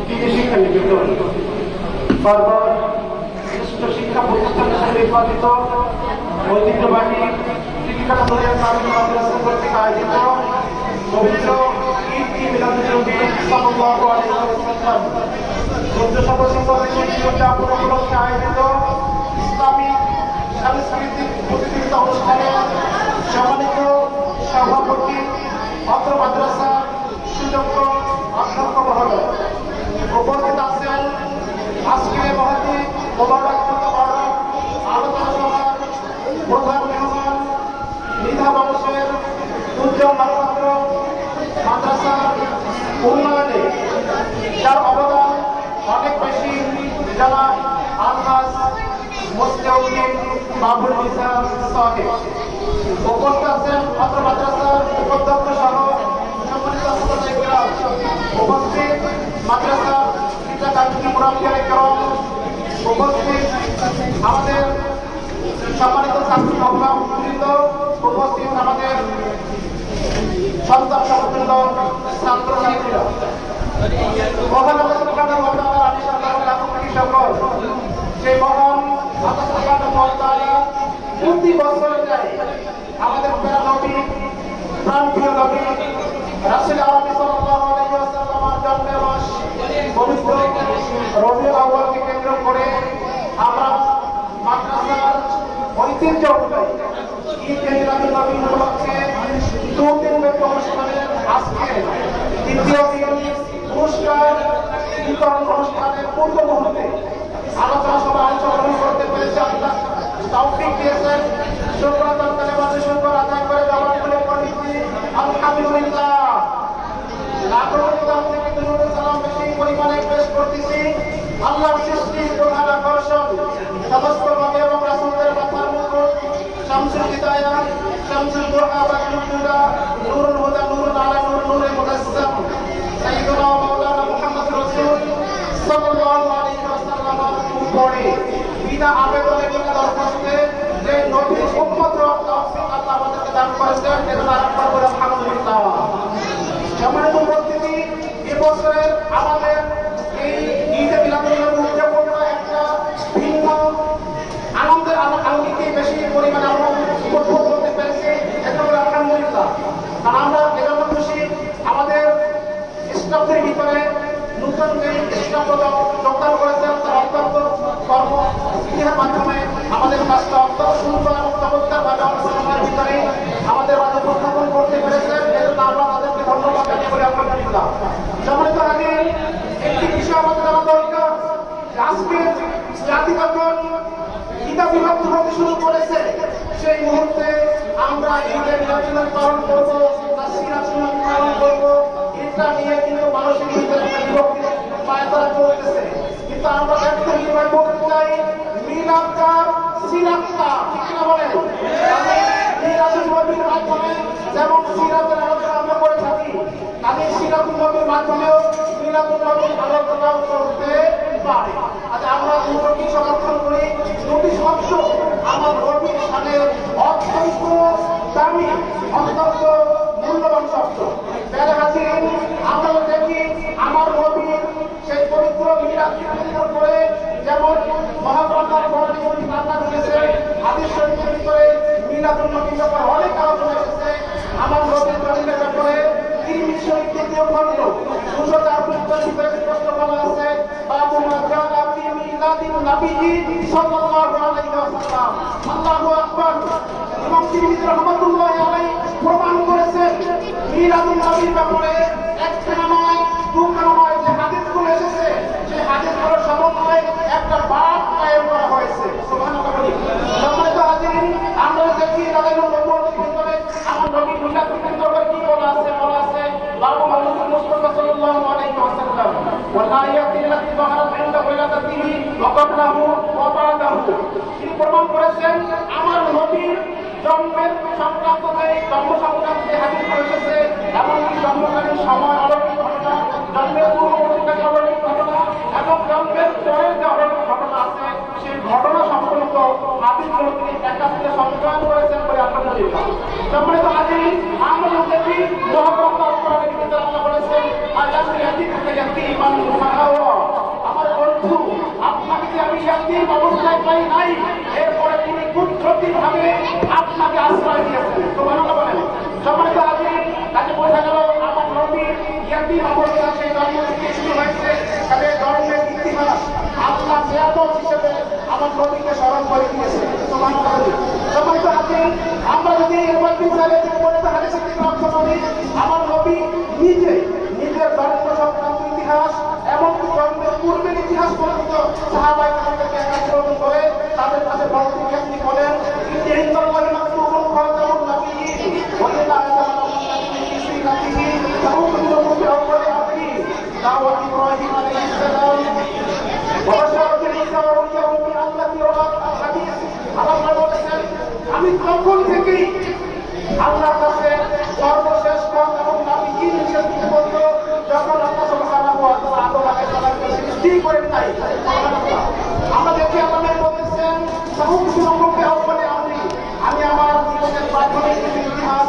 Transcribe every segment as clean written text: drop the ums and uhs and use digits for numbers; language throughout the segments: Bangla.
তিনি শিক্ষা নিকেতন বারবার শ্রেষ্ঠ শিক্ষা প্রতিষ্ঠান হিসেবে নির্বাচিত ঐতিহ্যবাহী শিক্ষা মাদ্রাসা কর্তৃক আয়োজিত পবিত্র ঈদ মিলাদুন্নবী সাল্লাল্লাহু আলাইহি ওয়াসাল্লাম 1475 উদযাপন উপলক্ষে আয়োজিত ইসলামী সাংস্কৃতিক প্রতিযোগিতা অনুষ্ঠানে সম্মানিত সভাপতি অত্র মাদ্রাসা সুযোগ্য অধ্যক্ষ মহোদয় উপস্থিত আছেন আজকের মহতী মোবারক আলোচনা সভার প্রধান মেহমান নিধা বংশের উজ্জ্বল নক্ষত্র মাদ্রাসার উন্নয়নে যার অবদান অনেক বেশি যারা আলহাজ মুস্তাউদ্দিন বাবুল নিসার সাহেব উপস্থিত আছেন অত্র মাদ্রাসার উপাধ্যক্ষ সহ সম্মানিত ছাত্রছাত্রীরা উপস্থিত মাদ্রাসা পিতা কাজী মুরাব্বিয়ায়ে কেরাম উপস্থিত আমাদের সম্মানিত ছাত্র বৃন্দ উপস্থিত আমাদের সন্তান সমতুল্য ছাত্রছাত্রীরা মহান আল্লাহ সুবহানাহু ওয়া তাআলার আশীর্বাদ লাভ করি সকল সেই মহান আল্লাহ সুবহানাহু ওয়া তাআলা প্রতি বছর যায় আমাদের প্রিয় নবী প্রাণপ্রিয় নবী রাসূল আরবি সাল্লাল্লাহু আলাইহি ওয়াসাল্লামের জন্মের মাস পবিত্র রবিউল আউয়ালকে কেন্দ্র করে আমরা মাদ্রাসার ঐতিহ্য অনুযায়ী ঈদ মিলাদুন্নবী উপলক্ষে দুদিন ব্যাপী অনুষ্ঠানের আজকে দ্বিতীয় দিন পুরস্কার বিতরণ অনুষ্ঠানের পূর্ব মুহূর্তে আলোচনা সভায় অংশগ্রহণ করতে পেরেছে আল্লাহ তৌফিক দিয়েছেন। শুকরান কালেমাতে শুকর আদায় করে জবান খুলে পড়ছি আলহামদুলিল্লাহ। লাখো কোরআন থেকে দুরূদ সালাম বেশি পরিমাণে পেশ করতেছি আল্লাহর সৃষ্টির প্রধান আকর্ষণ সমস্ত নবী এবং রাসূলদের মাথার মুকুট শামসুল হিদায়াত শামসুল দুহা বাদরুল হুদা নূরুল হুদা নূরুল আলা নূর নূরে মুদাসসাম সাইয়্যিদুনা মাওলানা মুহাম্মদ রাসূল সাল্লাল্লাহু আলাইহি ওয়াসাল্লামের উপরে বিনা আবেদনে বিনা দরখাস্তে যে নবীর উম্মত তৌফিক আল্লাহ আমাদেরকে দান করেছেন এজন্য আল্লাহর উপরে আলহামদুলিল্লাহ। সম্মানিত উপস্থিতি এবছরের আমাদের এই ঈদে মিলাদুন্নবী উদযাপনটা একটা ভিন্ন আনন্দের আনন্দিত বেশি পরিমাণে আমরা উপভোগ করতে পেরেছি এজন্য আলহামদুলিল্লাহ। কারণ আমরা এজন্য খুশি আমাদের স্টাফদের ভিতরে নতুন যে স্টাফ যোগদান করেছেন তার অত্যন্ত কর্ম ইতিহার মাধ্যমে আমাদের কাজটা অত্যন্ত সুন্দর এবং চমৎকারভাবে আমাদের ভিতরে আমাদের মাঝে উপস্থাপন করতে পেরেছেন এজন্য আমরা তাদেরকে ধন্যবাদ জানিয়ে বলি আলহামদুলিল্লাহ। সম্মানিত হাজির একটি বিষয় আমাদের জানা দরকার আজকে জাতি যখন ঈদ বিভক্ত হতে শুরু করেছে সেই মুহূর্তে আমরা ঈদের মিলাদুন্নবী পালন করবো সিরাত সুন্নাত পালন করবো এটা নিয়ে কিন্তু মানসিক ভিতরে একটা বিভক্তি পায়তারা চলতেছে কিন্তু আমরা একটা বিষয় বলতে চাই মিলাদটা সিরাতটা ঠিক না বলেন মিলাদুন্নবীর মাধ্যমে যেমন সিরাতের আলোচনা আমরা করে থাকি তাদের সিরাতুন্নবীর মাধ্যমেও মিলাদুন্নবীর আলোচনাও চলতে পারে। আচ্ছা আমরা দুটোকে সমর্থন করি দুটি শব্দ আমার নবীর সাথে অত্যন্ত দামি অত্যন্ত মূল্যবান শব্দ বেড়ে হাজির আমরা দেখি আমার নবীর সেই পবিত্র মিলাদকে কেন্দ্র করে যেমন মহাপ্রজ্ঞার বড় রান্না করেছে হাদিস শরীফের ভিতরে মিলাদুন্নবীর ব্যাপারে অনেক আলোচনা এসেছে। আমার নবীর জন্মের ব্যাপারে তিরমিজি শরীফ তৃতীয় খণ্ড 248 ভিতরে স্পষ্ট বলা আছে বাবু মা জানা ফি মিলাদিন নবীজি সাল্লাল্লাহু আলাইহি ওয়াসাল্লাম আল্লাহু আকবার। ইমাম তিরমিজি রাহমাতুল্লাহি আলাইহি প্রমাণ করেছেন মিলাদুন্নবীর ব্যাপারে একখানা নয় দুখানা নয় যে হাদিসগুলো এসেছে সেই হাদিসগুলোর সমন্বয়ে একটা বাব কায়েম করা হয়েছে। সুবহানাল্লাহ। সম্মানিত হাজির আমরা দেখি তাদের নবুয়তের ভিতরে আমার নবীর মিলাদকে কেন্দ্র করে কি বলা আছে বাবু মুহাম্মদ মুস্তাফা সাল্লাল্লাহু আলাইহি ওয়াসাল্লাম ওয়াল আয়াতি আল্লাতী যাহারাত ইনদা ওয়ালাদাতিহি ওয়া ক্বাবলাহু ওয়া বা'দাহু। তিনি প্রমাণ করেছেন আমার নবীর জন্মের সংক্রান্ত জন্ম সংক্রান্ত যে হাদিসগুলো এসেছে এমনকি জন্মকালীন সময় অলৌকিক ঘটনা জন্মের পূর্ববর্তীকালীন অলৌকিক ঘটনা এবং জন্মের পরের যে অলৌকিক ঘটনা আছে সেই ঘটনা সম্পর্কিত হাদিসগুলো তিনি একাত্রে সংগ্রহ করেছেন বলে আলহামদুলিল্লাহ। সম্মানিত হাজির আমরা দেখি মহাপ্রজ্ঞ আল্লাহ বলেছেন আল্লাহ ইয়াতি থেকে ইয়াতি ইমান লজ্জায় পাই নাই, এরপরে তিনি কুদরতিভাবে আপনাকে আশ্রয় দিয়েছেন। সুবহানাল্লাহ বলেন। সম্মানিত হাজির, তাকে বোঝা গেল আমার নবী ইয়াতিম অবস্থা সেই জন্ম থেকে শুরু হয়েছে। তাদের জন্মের ইতিহাস আল্লাহ নিয়ামত হিসেবে আমার নবীকে স্মরণ করে দিয়েছে। সুবহানাল্লাহ। সম্মানিত হাজির, আমরা যদি এবার বিচারে পড়তে হাদিসের দিকে লক্ষ্য করি, আমার নবী নিজের জন্ম সংক্রান্ত ইতিহাস এমনকি জন্মের পূর্বের ইতিহাস পর্যন্ত সাহাবায়ে কেরামদেরকে একত্রিত করে তাদের কাছে বলতে তিনি বলেন, ইন্নাল্লাহা মাকতুবুন খাতামুন নাবিয়্যিন ওয়া ইলা আতামানা ফি সিরাতিহি তাউকুলু ফি আউওয়ালি আমরি দাওয়াত ইব্রাহিম আলাইহিস সালাম ওয়া বাশারাতুল ঈসা ওয়া ইয়াউমি আল্লাতি রাআত হাদিস। আল্লাহ বলেছেন, আমি তখন থেকেই আল্লাহর কাছে সর্বশেষ এবং নাবিয়্যিন হিসেবে বলতো যখন আল্লাহ সুবহানাহু ওয়া তাআলা আদম আলাইহিস সালামকে সৃষ্টি করেন নাই। আমরা দেখি আল্লাহ বলেছেন, সাহুকুমকে আহ্বানে আমি আমার জীবনের প্রাথমিক ইতিহাস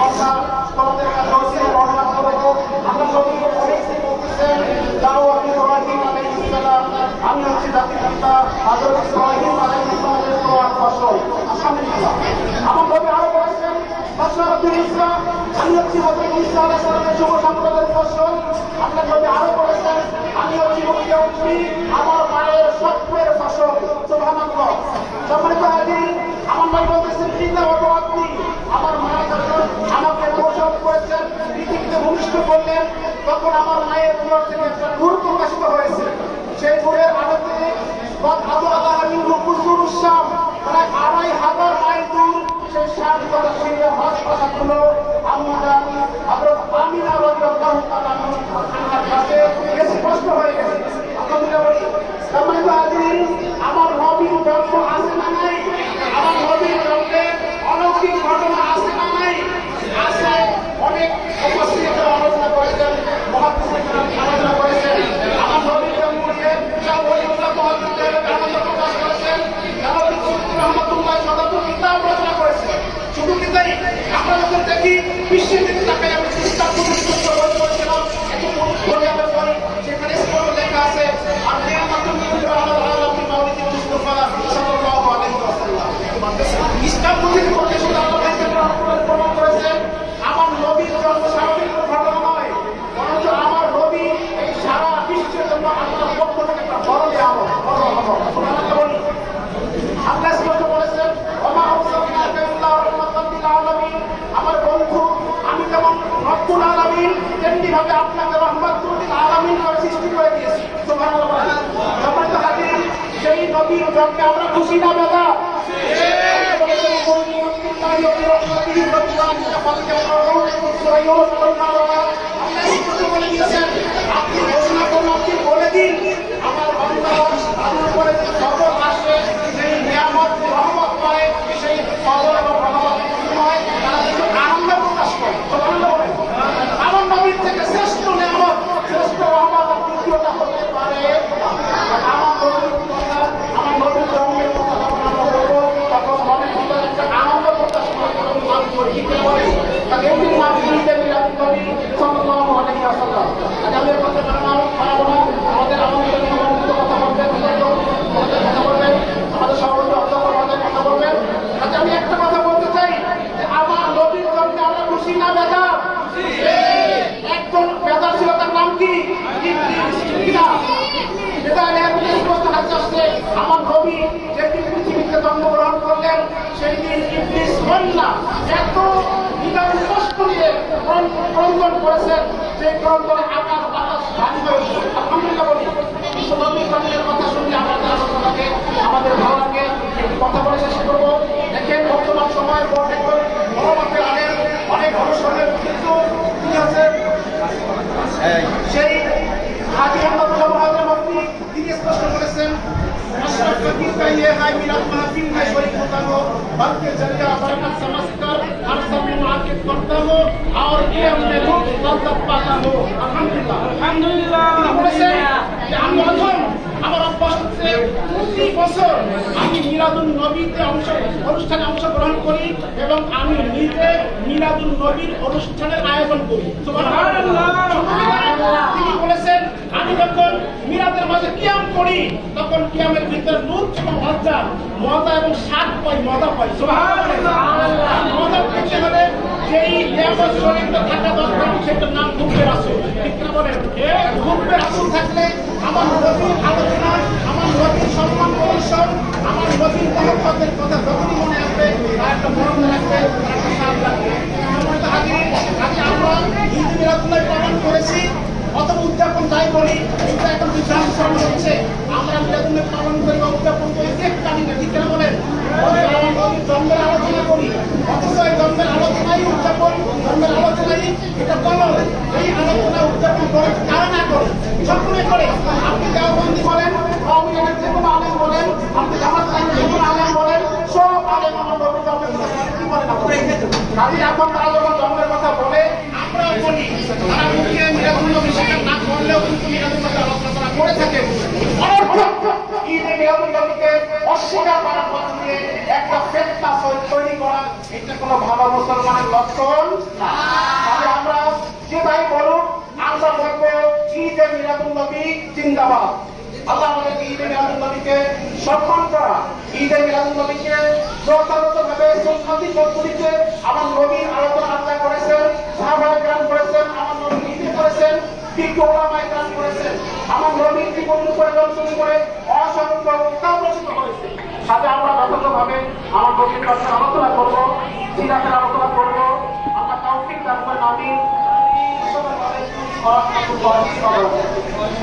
কথা তোমাদের কাছে বর্ণনা করব। আমরা নবী বলতেছেন, দাওয়াত ইব্রাহিম আলাইহিস সালাম, আমি হচ্ছি জাতির পিতা হযরত ইব্রাহিম আলাইহিস সালামের দোয়ার ফসল। আলহামদুলিল্লাহ। আমার নবী আরো বলেছেন, বাশারাতুল ঈসা, আমি হচ্ছি হযরত ঈসা আলাইহিস সালামের যুব সম্প্রদায়ের ফসল। আপনার নবী আরো বলেছেন, আমি হচ্ছি মুক্তি আমার মায়ের স্বপ্নের ফসল। সুবহানাল্লাহ। সম্মানিত হাজির, আমার নবী বলতেছেন, পিতা ও আপনি আমার মা যখন আমাকে প্রসব করেছেন, পৃথিবীতে ভূমিষ্ঠ করলেন, তখন আমার মায়ের উপর থেকে একটা নূর প্রকাশিত হয়েছে। সেই নূরের আলোতে প্রায় ২৫০০ মাইল দূর সেই শাম ফলস্তিনের হজ পাহাড়গুলো আমিনা রাদিয়াল্লাহু তাআলা আনহার কাছে স্পষ্ট হয়ে গেছে। সম্মানিত হাজির, আমার নবীর জন্ম আছে না নাই? আমার নবীর জন্মে অলৌকিক ঘটনা আছে না নাই? আছে। অনেক উপস্থিতরা আলোচনা করেছেন, মুহাদ্দিসিনরা আলোচনা করেছেন। আমার নবীর জন্ম নিয়ে শাওয়ালিউল্লাহ মুহাদ্দিসরা আনন্দ প্রকাশ করেছেন। রহমাতুল্লাহ সাদাতুল কিতাব রচনা করেছেন। শুধু কি তাই, আমরা যখন দেখি বিশ্বের দিকে তাকাই, আমি ইসলাম প্রতিষ্ঠিত বই পড়েছিলাম, একটু পড়ে আমরা পড়ি, সেখানে স্পষ্ট লেখা আছে, আর নিয়ামাতুল আলামিন মাওলিদুল মুস্তাফা সাল্লাল্লাহু আলাইহি ওয়াসাল্লাম। ইসলাম প্রতিষ্ঠিত শুধু আল্লাহ প্রমাণ করেছেন আমার নবীর জন্ম স্বাভাবিক ঘটনা নয়, বরঞ্চ আমার নবী এই সারা বিশ্বের জন্য আল্লাহর পক্ষ থেকে একটা বড় নিয়ামত। আল্লাহ স্পষ্ট বলেছেন, ওমা আরসালনাকা ইল্লা রাহমাতাল লিল আলামিন। আমার বন্ধু, আমি যেমন রব্বুল আলামিন, তেমনি ভাবে আপনাকে রহমাতুল লিল আলামিন করে সৃষ্টি করে দিয়েছি। সুবহানাল্লাহ। সম্মানিত হাজির, সেই নবীর জন্মে আমরা খুশি না বেদা? আপনি ঘোষণা করুন, আপনি বলে দিন, আমার বান্দা আমার উপরে যে খবর আসে, সেই নিয়ামত রহমত পায়, সেই খবর এবং রহমত হয়, তারা কিন্তু আনন্দ প্রকাশ করে। আমার নবীর থেকে শ্রেষ্ঠ নিয়ামত, শ্রেষ্ঠ রহমত দ্বিতীয়টা হতে পারে আমার নবীর জন্মের কথা যখন আমরা বলবো, তখন মনের ভিতরে একটা আনন্দ প্রকাশ করে আমাদের আমাদের সভাপতি অধ্যক্ষ কথা বলবেন। আমি একটা কথা বলতে চাই যে আমার নবীর জন্মে আমরা খুশি না বেদা? একজন বেদা ছিল, তার নাম কি? আমার নবী যেদিন পৃথিবীতে জন্মগ্রহণ করলেন, সেই দিন ইবলিস কন্যা এত বিধান কষ্ট নিয়ে ক্রন্দন করেছেন, যে ক্রন্দনে আকাশ বাতাস ভারী হয়েছে। আলহামদুলিল্লাহ বলি, নবীর জন্মের কথা শুনলে আমাদের আলোচনাকে আমাদের ভালো লাগে। একটি কথা বলে শেষ করবো। দেখেন, বর্তমান সময়ের পর একজন বড় মাপের আগের অনেক অনুষ্ঠানের কিন্তু কি আছে, সেই হাজী আহমদুল্লাহ মহাজের মুফতি তিনি স্পষ্ট করেছেন, अशरफ फकीर का ये है मिलाद महफिल में शरीक होता हो, बल्कि जरिया बरकत समझकर हर समय मार्केट करता हो और ये अपने रूप लज्जत पाता हो। अल्हम्दुलिल्लाह अल्हम्दुलिल्लाह। বলেছেন যে আমি প্রথম আমার অভ্যাসে প্রতি বছর আমি মিলাদুন নবীতে অনুষ্ঠানে অংশগ্রহণ করি এবং আমি নিজে মিলাদুন নবীর অনুষ্ঠানের আয়োজন করি। সুবহানাল্লাহ। তিনি বলেছেন, আমি যখন মিলাদের মাঝে কিয়াম করি তখন কিয়ামের ভিতরে লুৎফ এবং লজ্জা মজা এবং স্বাদ পাই, মজা পাই। সুবহানাল্লাহ। মজা পেতে হলে যেই নিয়ামত শরীরে থাকা দরকার সেটার নাম হুব্বে রাসূল। ঠিক না বলেন? হুব্বে রাসূল থাকলে আমার নবীর আলোচনা, আমার নবীর সম্মান প্রদর্শন, আমার নবীর মহব্বতের কথা যখনই মনে আসবে তার একটা মরণ রাখবে, তার একটা স্বাদ রাখবে। আগে আমরা ঈদ মিলাদুল্লাহ পালন করেছি অথবা উদযাপন যাই বলি, এটা এখন বিভ্রান্ত সৃষ্টি হচ্ছে। আমরা মিলাদুল্লাহ পালন করি বা উদযাপন করি এক কানি না, ঠিক কেন বলেন? জন্মের আলোচনা করি, অথচ এই জন্মের আলোচনাই উদযাপন, জন্মের আলোচনাই এটা কলম। এই আলোচনা উদযাপন করে কারা না করে? সকলে করে। আপনি দেওবন্দি বলেন, আওয়ামী লীগের যে কোনো আলেম বলেন, আপনি জামাত আইনের যে কোনো আলেম বলেন, সব আলেম আমার নবীর জন্মের কথা কি বলে না বলে? খালি এখন তারা যখন জন্মের কথা বলে আমরাও বলি, তারা মুখে মিলাদুন্নবী স্বীকার না করলেও কিন্তু মিলাদুন্নবী আলোচনা করে থাকে। ঈদে মিলাদুন্নবীকে অস্বীকার করার পথ দিয়ে একটা ফিতনা তৈরি করা, এটা কোনো ভালো মুসলমানের লক্ষণ না। তাহলে আমরা যে ভাই বলুন, আমরা বলবো ঈদে মিলাদুন্নবী জিন্দাবাদ। আল্লাহ আমাদেরকে ঈদে মিলাদুন্নবীকে সম্মান করা, ঈদে মিলাদুন্নবীকে যথাযথভাবে সুন্নতি পদ্ধতিতে আমার নবীর আলোচনা আল্লাহ করেছেন, সাহাবায়ে কেরাম করেছেন, আমার নবী নিজে করেছেন, বিজ্ঞ ওলামায়ে কেরাম করেছেন, আমার নবীর জীবন উপরে শুরু করে অসংখ্য কিতাব রচিত হয়েছে। সাথে আমরা যথাযথভাবে আমার নবীর কাছে আলোচনা করব, সিরাতের আলোচনা করব। আল্লাহ তৌফিক দান করেন। আমিন। আসসালামু আলাইকুম ওয়া রাহমাতুল্লাহি ওয়া বারাকাতুহু।